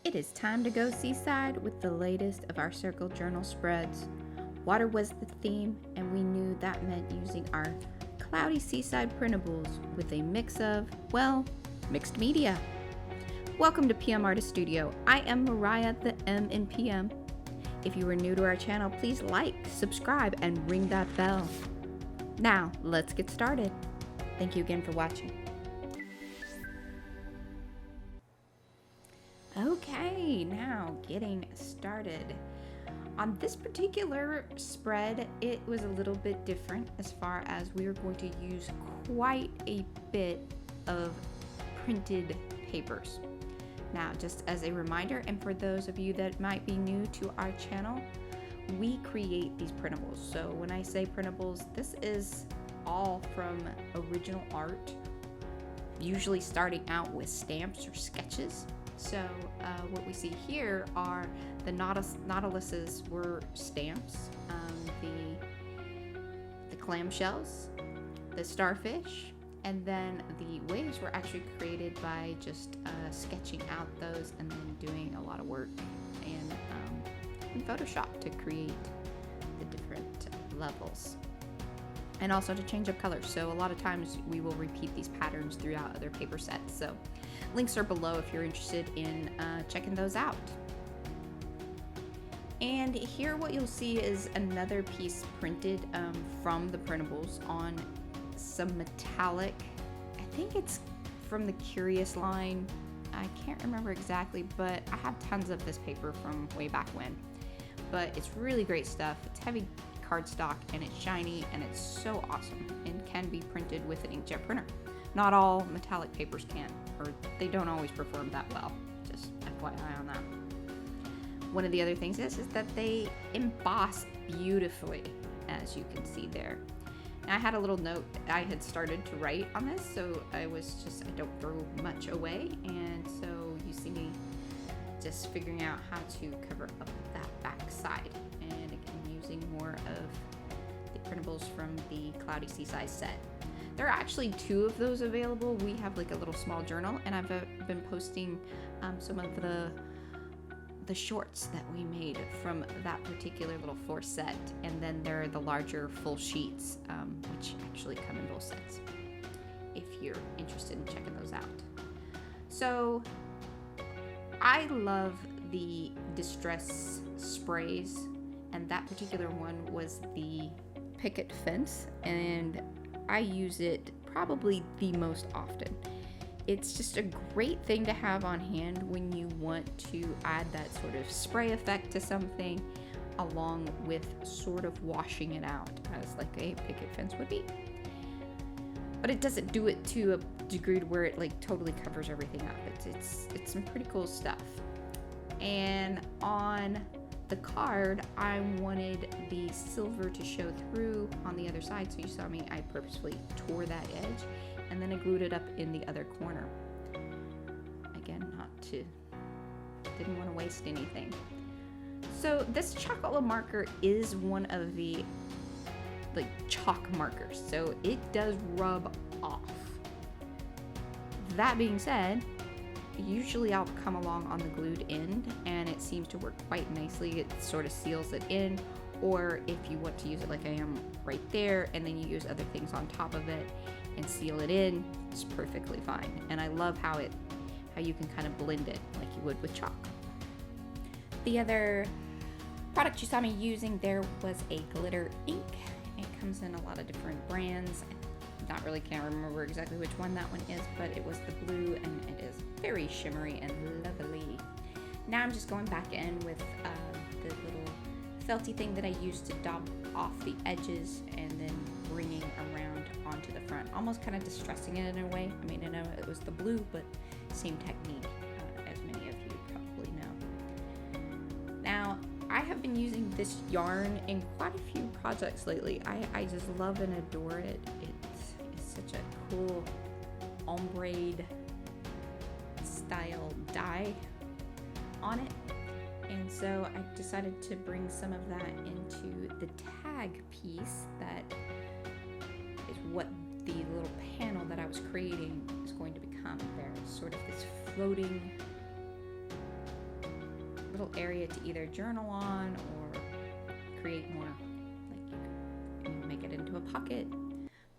It is time to go seaside with the latest of our circle journal spreads. Water was the theme, and we knew that meant using our Cloudy Seaside printables with a mix of, well, mixed media. Welcome to PM Artist Studio. I am Mariah, the M in PM. If you are new to our channel, please like, subscribe, and ring that bell. Now, let's get started. Thank you again for watching. Okay, now getting started. On this particular spread, it was a little bit different as far as we are going to use quite a bit of printed papers. Now, just as a reminder, and for those of you that might be new to our channel, we create these printables. So when I say printables, this is all from original art, usually starting out with stamps or sketches. So what we see here are the nautiluses were stamps, the clamshells, the starfish, and then the waves were actually created by just sketching out those and then doing a lot of work in Photoshop to create the different levels. And also to change up colors. So a lot of times we will repeat these patterns throughout other paper sets. So links are below if you're interested in checking those out. And here what you'll see is another piece printed from the printables on some metallic, I think it's from the Curious line. I can't remember exactly, but I have tons of this paper from way back when. But it's really great stuff. It's heavy cardstock and it's shiny and it's so awesome and can be printed with an inkjet printer. Not all metallic papers can, or they don't always perform that well. Just FYI on that. One of the other things is that they emboss beautifully, as you can see there. And I had a little note I had started to write on this, so I don't throw much away, and so you see me just figuring out how to cover up that back side. And again, using more of the printables from the Cloudy Seaside set. There are actually two of those available. We have like a little small journal, and I've been posting some of the shorts that we made from that particular little floor set, and then there are the larger full sheets, which actually come in both sets, if you're interested in checking those out. So I love the distress sprays, and that particular one was the picket fence, and I use it probably the most often. It's just a great thing to have on hand when you want to add that sort of spray effect to something, along with sort of washing it out as like a picket fence would be. But it doesn't do it to a degree where it like totally covers everything up. It's some pretty cool stuff. And on the card, I wanted the silver to show through on the other side. So you saw me, I purposefully tore that edge and then I glued it up in the other corner. Again, didn't want to waste anything. So this chocolate marker is one of the like chalk markers, so it does rub off. That being said, usually I'll come along on the glued end and it seems to work quite nicely. It sort of seals it in, or if you want to use it like I am right there and then you use other things on top of it and seal it in, it's perfectly fine. And I love how you can kind of blend it like you would with chalk. The other product you saw me using there was a glitter ink. It comes in a lot of different brands. Can't remember exactly which one that one is, but it was the blue and it is very shimmery and lovely. Now I'm just going back in with the little felty thing that I used to dab off the edges and then bringing around onto the front, almost kind of distressing it in a way. I mean, I know it was the blue, but same technique, as many of you probably know. Now, I have been using this yarn in quite a few projects lately. I just love and adore it. It's such a cool ombre style dye on it. And so I decided to bring some of that into the tag piece that is what the little panel that I was creating is going to become. There's sort of this floating little area to either journal on or create more, like you can make it into a pocket.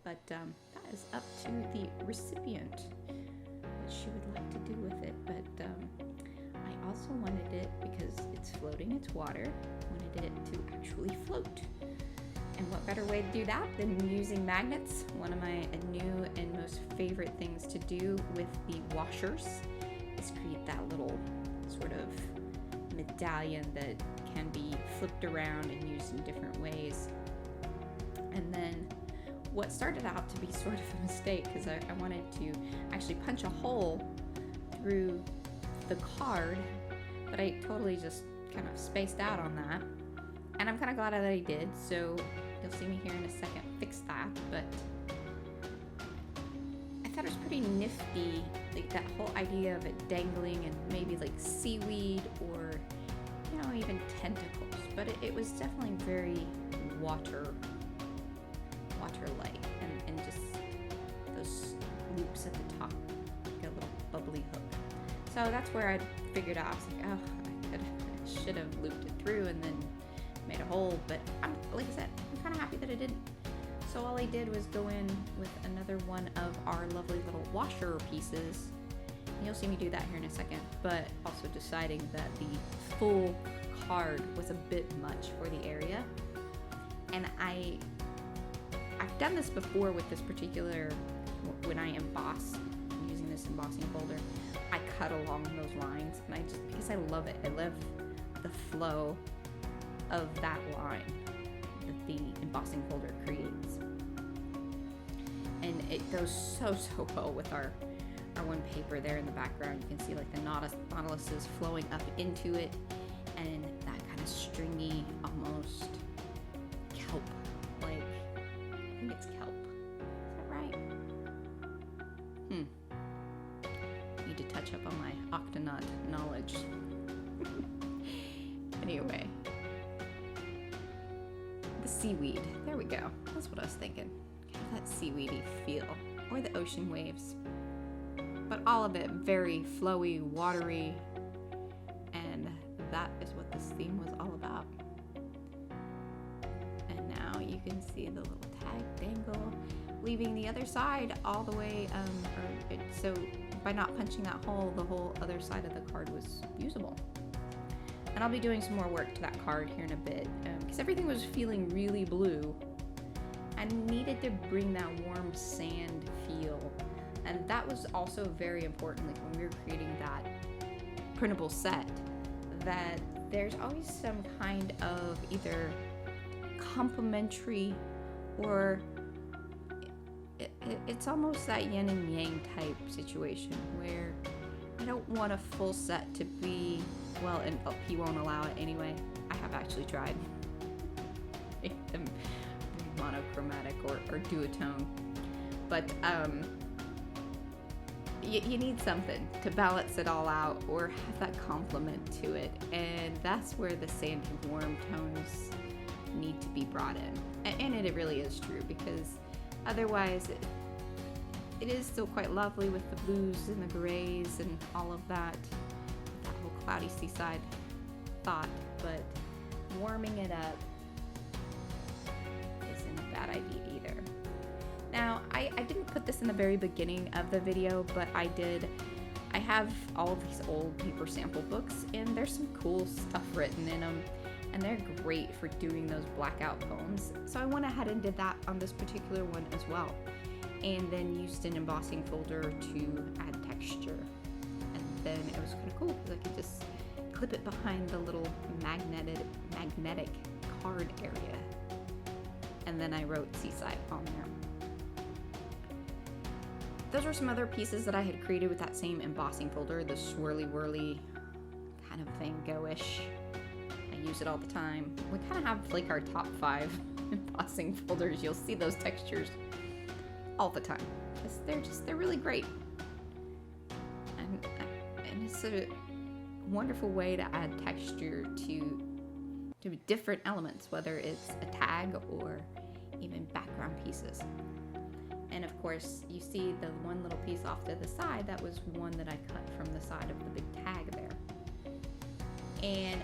But that is up to the recipient what she would like to do with it. But I also wanted it, because it's floating, it's water, wanted it to actually float. And what better way to do that than using magnets? One of my new and most favorite things to do with the washers is create that little sort of medallion that can be flipped around and used in different ways. And then what started out to be sort of a mistake, because I wanted to actually punch a hole through the card, but I totally just kind of spaced out on that. And I'm kind of glad that I did, so you'll see me here in a second fix that. But I thought it was pretty nifty, like that whole idea of it dangling and maybe like seaweed or, you know, even tentacles. But it was definitely very water-like, and just those loops at the top, like a little bubbly hook. So that's where I figured out, I was like, oh, I should have looped it through and then made a hole, but like I said, I'm kind of happy that I didn't. So all I did was go in with another one of our lovely little washer pieces. And you'll see me do that here in a second, but also deciding that the full card was a bit much for the area. And I've done this before with this particular, when I emboss, using this embossing folder, I cut along those lines, and because I love it. I love the flow of that line that the embossing folder creates. And it goes so well with our one paper there in the background. You can see like the nautilus is flowing up into it, and that kind of stringy, almost kelp, like, I think it's kelp. Is that right? Need to touch up on my octonaut knowledge. Anyway. The seaweed. There we go. That's what I was thinking. Kind of that seaweedy feel. Or the ocean waves. But all of it very flowy, watery. And that is what this theme was all about. And now you can see the little tag dangle, leaving the other side all the way, so by not punching that hole, the whole other side of the card was usable. And I'll be doing some more work to that card here in a bit, because everything was feeling really blue. I needed to bring that warm sand feel, and that was also very important, like when we were creating that printable set, that there's always some kind of either complementary or it's almost that yin and yang type situation where I don't want a full set to be, well, and he won't allow it anyway. I have actually tried. Make them monochromatic or duotone. But you need something to balance it all out or have that complement to it. And that's where the sand and warm tones need to be brought in. And it really is true, because otherwise it is still quite lovely with the blues and the grays and all of that whole Cloudy Seaside thought, but warming it up isn't a bad idea either. Now, I didn't put this in the very beginning of the video, but I have all of these old paper sample books, and there's some cool stuff written in them, and they're great for doing those blackout poems. So I went ahead and did that on this particular one as well, and then used an embossing folder to add texture. And then it was kind of cool because I could just clip it behind the little magnetic card area. And then I wrote Seaside on there. Those were some other pieces that I had created with that same embossing folder, the swirly whirly kind of thing, go-ish. I use it all the time. We kind of have like our top 5 embossing folders. You'll see those textures all the time. They're really great. And it's a wonderful way to add texture to different elements, whether it's a tag or even background pieces. And of course, you see the one little piece off to the side, that was one that I cut from the side of the big tag there. And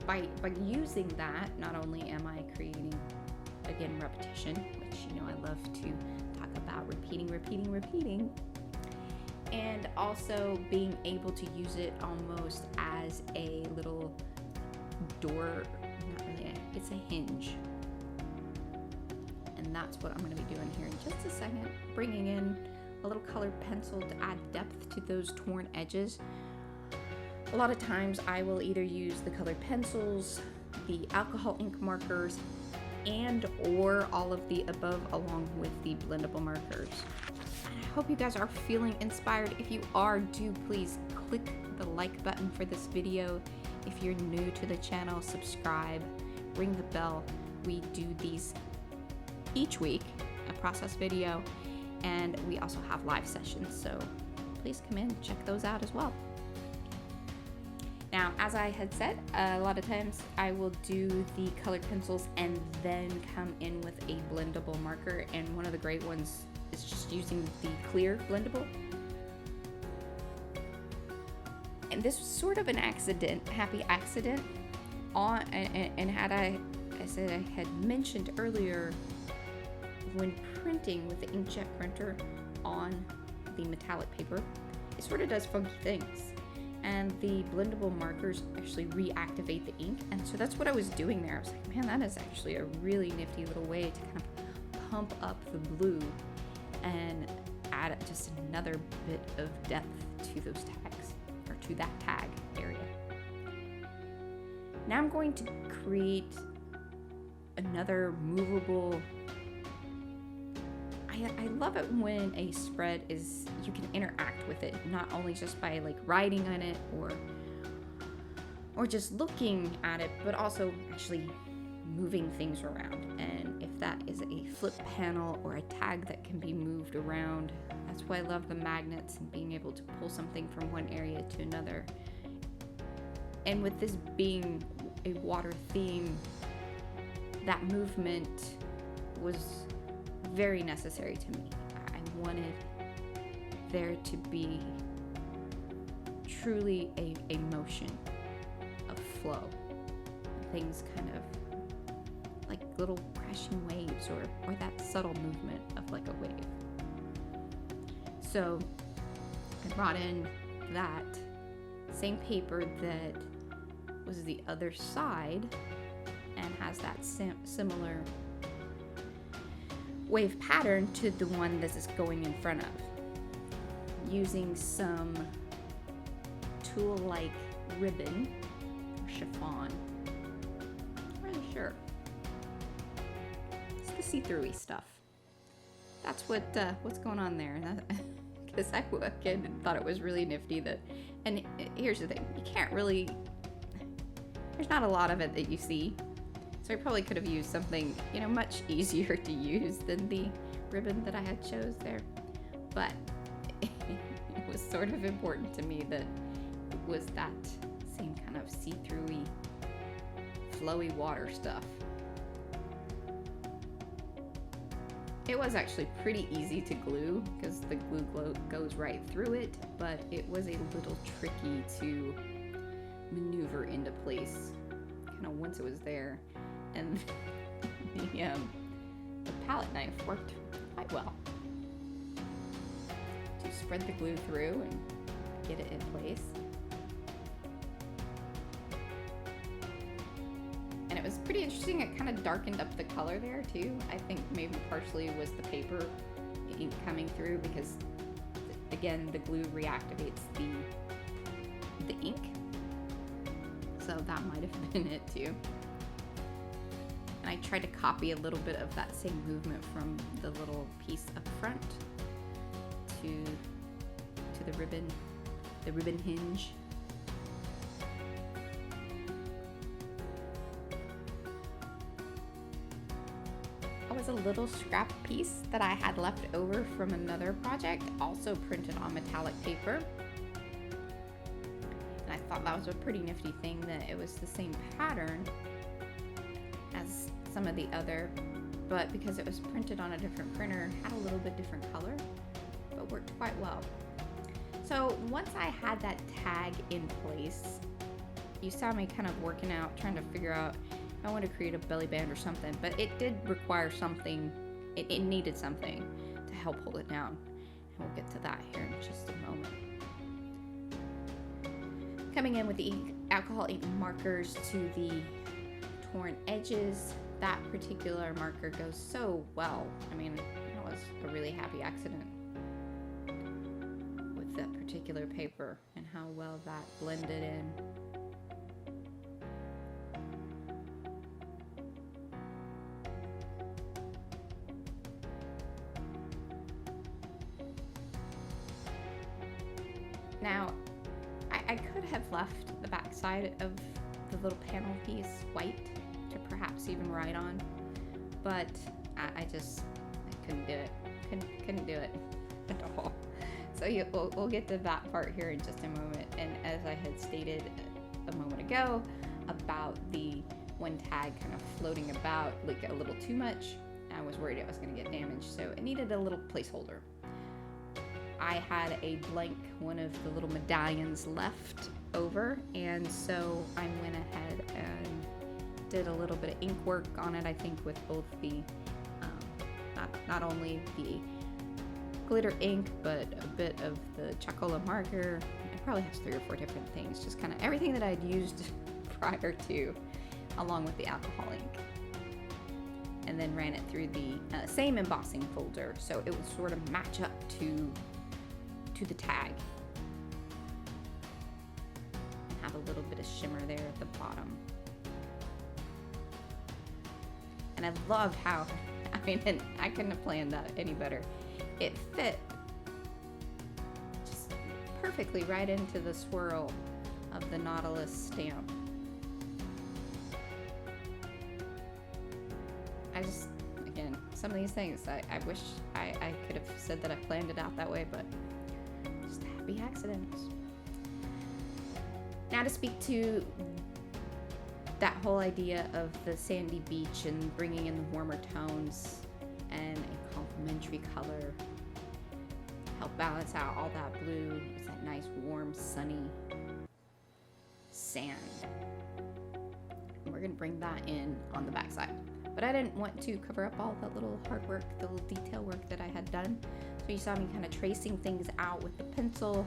by using that, not only am I creating, again, repetition, which you know I love to talk about, repeating, and also being able to use it almost as a little door, not really, it's a hinge. And that's what I'm going to be doing here in just a second, bringing in a little colored pencil to add depth to those torn edges. A lot of times I will either use the colored pencils, the alcohol ink markers, and or all of the above along with the blendable markers. I hope you guys are feeling inspired. If you are, do please click the like button for this video. If you're new to the channel, subscribe, ring the bell. We do these each week, a process video, and we also have live sessions, so please come in, check those out as well. Now, as I had said, a lot of times I will do the colored pencils and then come in with a blendable marker, and one of the great ones is just using the clear blendable. And this was sort of an accident, happy accident, and had I had mentioned earlier, when printing with the inkjet printer on the metallic paper, it sort of does funky things. And the blendable markers actually reactivate the ink. And so that's what I was doing there. I was like, man, that is actually a really nifty little way to kind of pump up the blue and add just another bit of depth to those tags, or to that tag area. Now I'm going to create another movable. I love it when a spread is, you can interact with it, not only just by like writing on it or just looking at it, but also actually moving things around. And if that is a flip panel or a tag that can be moved around, that's why I love the magnets and being able to pull something from one area to another. And with this being a water theme, that movement was very necessary to me. I wanted there to be truly a motion of flow. Things kind of like little crashing waves, or that subtle movement of like a wave. So I brought in that same paper that was the other side and has that similar wave pattern to the one this is going in front of, using some tulle-like ribbon or chiffon. I'm not really sure. It's the see-through-y stuff. That's what's going on there. Because I again thought it was really nifty that, and here's the thing, you can't really, there's not a lot of it that you see. So I probably could have used something, you know, much easier to use than the ribbon that I had chose there. But it was sort of important to me that it was that same kind of see-through-y, flowy water stuff. It was actually pretty easy to glue because the glue goes right through it, but it was a little tricky to maneuver into place kind of once it was there. And the palette knife worked quite well to spread the glue through and get it in place. And it was pretty interesting. It kind of darkened up the color there too. I think maybe partially was the paper ink coming through because, again, the glue reactivates the ink. So that might have been it too. And I tried to copy a little bit of that same movement from the little piece up front to the ribbon hinge. That was a little scrap piece that I had left over from another project, also printed on metallic paper. And I thought that was a pretty nifty thing that it was the same pattern as some of the other, but because it was printed on a different printer, had a little bit different color, but worked quite well. So So once I had that tag in place, you saw me kind of working out, trying to figure out if I want to create a belly band or something, but it did require something, it needed something to help hold it down. And we'll get to that here in just a moment. Coming in with the alcohol ink markers to the torn edges. That particular marker goes so well. I mean, it was a really happy accident with that particular paper and how well that blended in. Now, I could have left the back side of the little panel piece white to perhaps even write on, but I couldn't do it. Couldn't do it at all. So we'll get to that part here in just a moment. And as I had stated a moment ago about the one tag kind of floating about like a little too much, I was worried it was going to get damaged, so it needed a little placeholder. I had a blank one of the little medallions left over, and so I went ahead and did a little bit of ink work on it. I think with both the not only the glitter ink, but a bit of the Chocola marker. It probably has 3 or 4 different things, just kind of everything that I'd used prior to, along with the alcohol ink, and then ran it through the same embossing folder so it would sort of match up to the tag and have a little bit of shimmer there at the bottom. And I loved how, I mean, I couldn't have planned that any better. It fit just perfectly right into the swirl of the nautilus stamp. I just, again, some of these things, I wish I could have said that I planned it out that way, but just happy accidents. Now to speak to that whole idea of the sandy beach and bringing in the warmer tones and a complementary color, help balance out all that blue. It's that nice, warm, sunny sand. And we're gonna bring that in on the back side. But I didn't want to cover up all the little hard work, the little detail work that I had done. So you saw me kind of tracing things out with the pencil.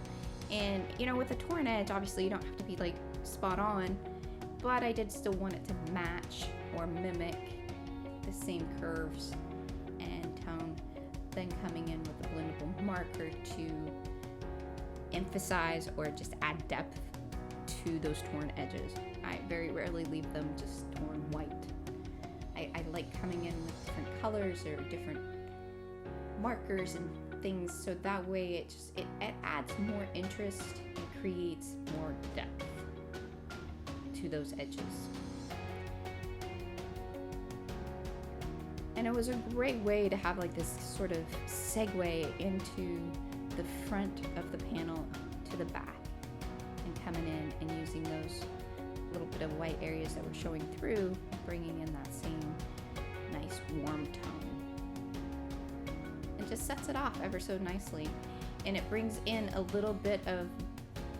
And, you know, with a torn edge, obviously you don't have to be like spot on, but I did still want it to match or mimic the same curves and tone. Then coming in with a blendable marker to emphasize or just add depth to those torn edges. I very rarely leave them just torn white. I like coming in with different colors or different markers and things, so that way it adds more interest and creates more depth to those edges. And it was a great way to have like this sort of segue into the front of the panel to the back, and coming in and using those little bit of white areas that were showing through, bringing in that same nice warm tone. It just sets it off ever so nicely, and it brings in a little bit of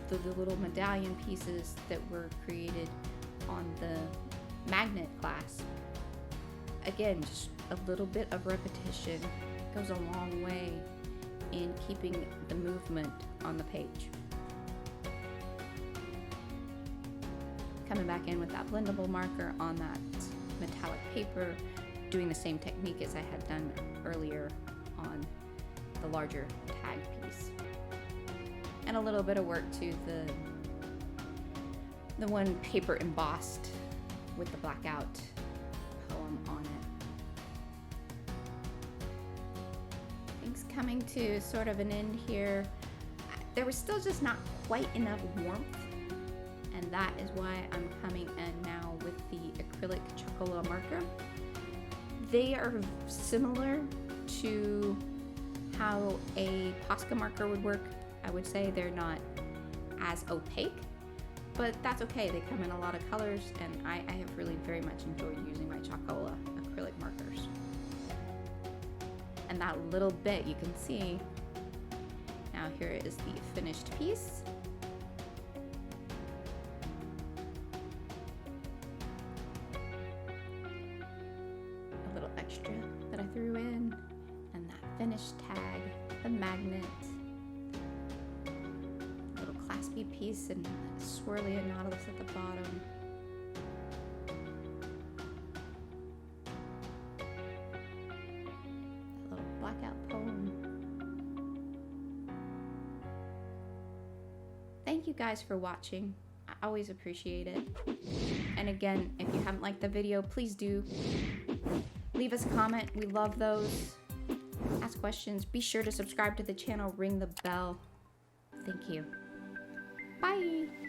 the little medallion pieces that were created on the magnet clasp. Again, just a little bit of repetition goes a long way in keeping the movement on the page. Coming back in with that blendable marker on that metallic paper, doing the same technique as I had done earlier on the larger tag piece. And a little bit of work to the one paper embossed with the blackout poem on it. Things coming to sort of an end here. There was still just not quite enough warmth, and that is why I'm coming in now with the acrylic Chocola marker. They are similar to how a Posca marker would work. I would say they're not as opaque, but that's okay. They come in a lot of colors, and I have really very much enjoyed using my Chocola acrylic markers. And that little bit you can see, now now here is the finished piece. A little extra that I threw in, and that finished tag, the magnet, little claspy piece, and swirly nautilus at the bottom. That little blackout poem. Thank you guys for watching. I always appreciate it. And again, if you haven't liked the video, please do. Leave us a comment. We love those. Ask questions. Be sure to subscribe to the channel. Ring the bell. Thank you. Bye.